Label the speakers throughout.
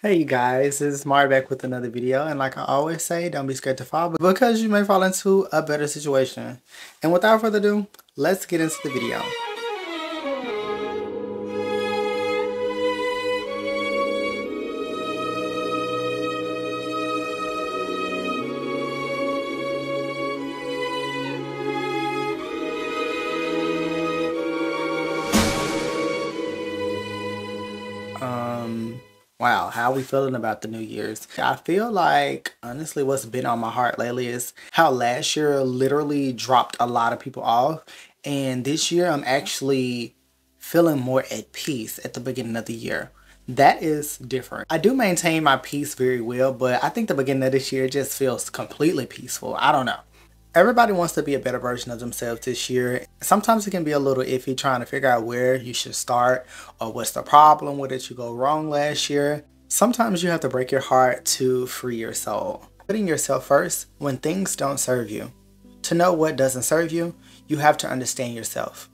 Speaker 1: Hey you guys, this is Mario back with another video, and like I always say, don't be scared to fall because you may fall into a better situation. And without further ado, let's get into the video. Wow, how are we feeling about the New Year's? I feel like, honestly, what's been on my heart lately is how last year literally dropped a lot of people off. And this year, I'm actually feeling more at peace at the beginning of the year. That is different. I do maintain my peace very well, but I think the beginning of this year just feels completely peaceful. I don't know. Everybody wants to be a better version of themselves this year. Sometimes it can be a little iffy trying to figure out where you should start or what's the problem, where did you go wrong last year. Sometimes you have to break your heart to free your soul. Putting yourself first when things don't serve you. To know what doesn't serve you, you have to understand yourself.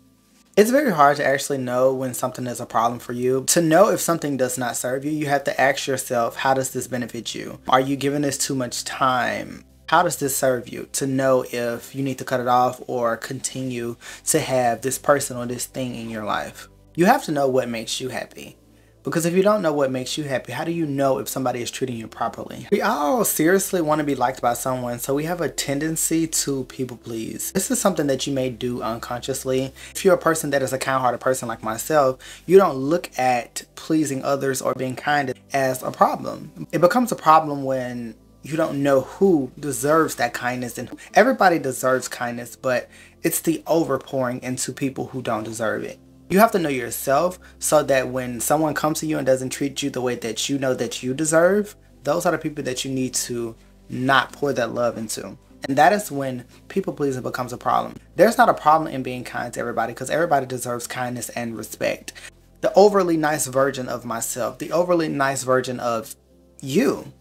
Speaker 1: It's very hard to actually know when something is a problem for you. To know if something does not serve you, you have to ask yourself, how does this benefit you? Are you giving this too much time? How does this serve you? To know if you need to cut it off or continue to have this person or this thing in your life. You have to know what makes you happy. Because if you don't know what makes you happy, how do you know if somebody is treating you properly? We all seriously want to be liked by someone, so we have a tendency to people please. This is something that you may do unconsciously. If you're a person that is a kind-hearted person like myself, you don't look at pleasing others or being kind as a problem. It becomes a problem when you don't know who deserves that kindness, and everybody deserves kindness, but it's the overpouring into people who don't deserve it. You have to know yourself so that when someone comes to you and doesn't treat you the way that you know that you deserve, those are the people that you need to not pour that love into. And that is when people pleasing becomes a problem. There's not a problem in being kind to everybody because everybody deserves kindness and respect. The overly nice version of myself, the overly nice version of you,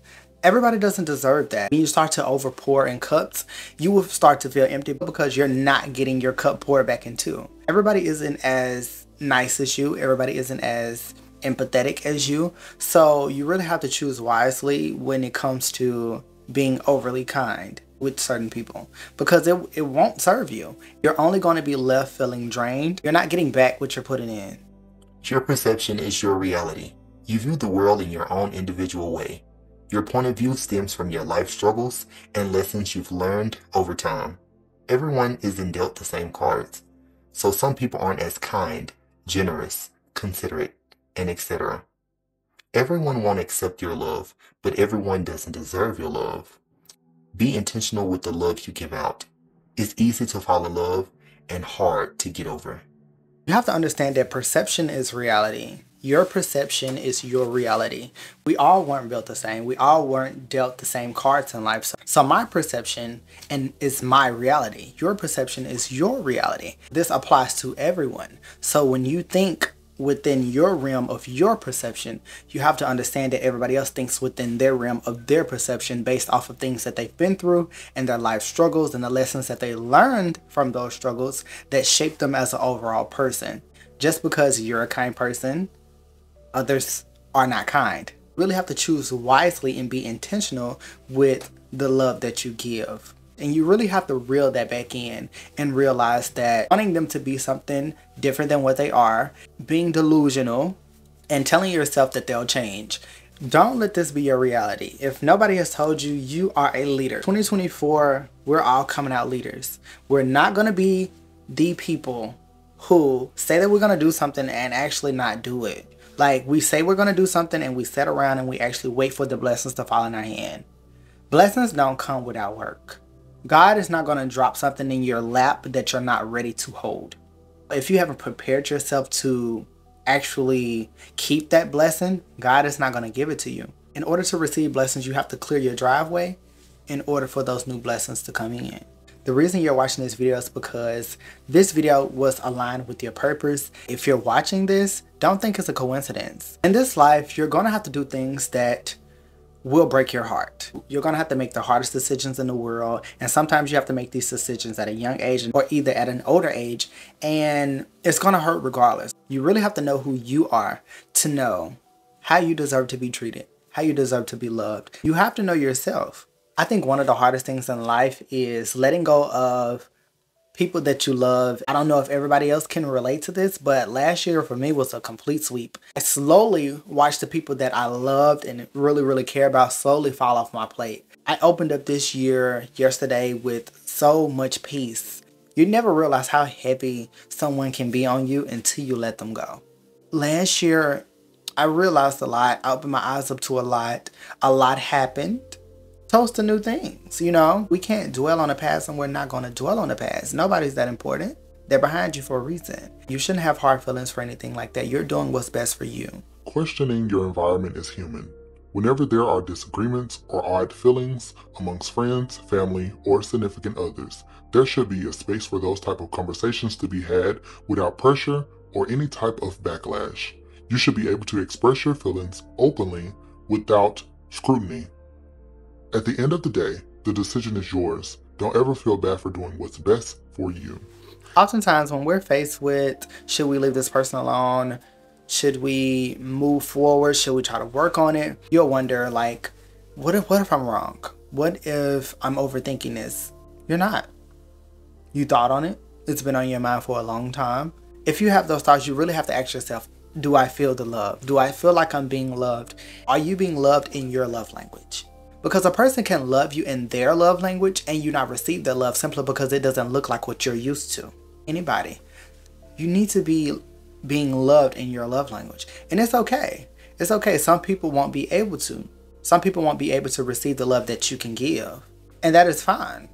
Speaker 1: everybody doesn't deserve that. When you start to overpour in cups, you will start to feel empty because you're not getting your cup poured back into. Everybody isn't as nice as you. Everybody isn't as empathetic as you. So you really have to choose wisely when it comes to being overly kind with certain people because it won't serve you. You're only going to be left feeling drained. You're not getting back what you're putting in.
Speaker 2: Your perception is your reality. You view the world in your own individual way. Your point of view stems from your life struggles and lessons you've learned over time. Everyone isn't dealt the same cards, so some people aren't as kind, generous, considerate, and etc. Everyone won't accept your love, but everyone doesn't deserve your love. Be intentional with the love you give out. It's easy to fall in love and hard to get over.
Speaker 1: You have to understand that perception is reality. Your perception is your reality. We all weren't built the same. We all weren't dealt the same cards in life. So my perception is my reality. Your perception is your reality. This applies to everyone. So when you think within your realm of your perception, you have to understand that everybody else thinks within their realm of their perception based off of things that they've been through and their life struggles and the lessons that they learned from those struggles that shape them as an overall person. Just because you're a kind person, others are not kind. You really have to choose wisely and be intentional with the love that you give. And you really have to reel that back in and realize that wanting them to be something different than what they are, being delusional, and telling yourself that they'll change. Don't let this be your reality. If nobody has told you, you are a leader. 2024, we're all coming out leaders. We're not going to be the people who say that we're going to do something and actually not do it. Like, we say we're going to do something and we sit around and we actually wait for the blessings to fall in our hand. Blessings don't come without work. God is not going to drop something in your lap that you're not ready to hold. If you haven't prepared yourself to actually keep that blessing, God is not going to give it to you. In order to receive blessings, you have to clear your driveway in order for those new blessings to come in. The reason you're watching this video is because this video was aligned with your purpose. If you're watching this, don't think it's a coincidence. In this life, you're going to have to do things that will break your heart. You're going to have to make the hardest decisions in the world, and sometimes you have to make these decisions at a young age or either at an older age, and it's going to hurt regardless. You really have to know who you are to know how you deserve to be treated. how you deserve to be loved. You have to know yourself. I think one of the hardest things in life is letting go of people that you love. I don't know if everybody else can relate to this, but last year for me was a complete sweep. I slowly watched the people that I loved and really, really care about slowly fall off my plate. I opened up this year yesterday with so much peace. You never realize how heavy someone can be on you until you let them go. Last year, I realized a lot. I opened my eyes up to a lot. A lot happened. Toast to new things, you know? We can't dwell on the past and we're not going to dwell on the past. Nobody's that important. They're behind you for a reason. You shouldn't have hard feelings for anything like that. You're doing what's best for you.
Speaker 3: Questioning your environment is human. Whenever there are disagreements or odd feelings amongst friends, family, or significant others, there should be a space for those type of conversations to be had without pressure or any type of backlash. You should be able to express your feelings openly without scrutiny. At the end of the day, the decision is yours. Don't ever feel bad for doing what's best for you.
Speaker 1: Oftentimes when we're faced with, should we leave this person alone? Should we move forward? Should we try to work on it? You'll wonder, like, what if I'm wrong? What if I'm overthinking this? You're not. You thought on it. It's been on your mind for a long time. If you have those thoughts, you really have to ask yourself, do I feel the love? Do I feel like I'm being loved? Are you being loved in your love language? Because a person can love you in their love language and you not receive their love simply because it doesn't look like what you're used to. Anybody. You need to be being loved in your love language. And it's okay. It's okay. Some people won't be able to. Some people won't be able to receive the love that you can give. And that is fine.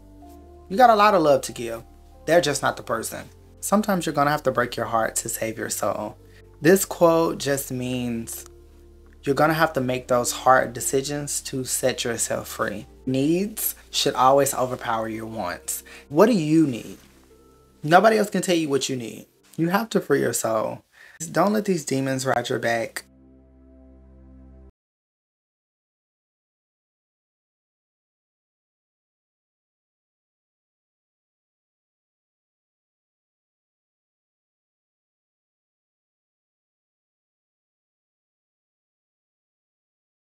Speaker 1: You got a lot of love to give. They're just not the person. Sometimes you're going to have to break your heart to save your soul. This quote just means you're going to have to make those hard decisions to set yourself free. Needs should always overpower your wants. What do you need? Nobody else can tell you what you need. You have to free your soul. Don't let these demons ride your back.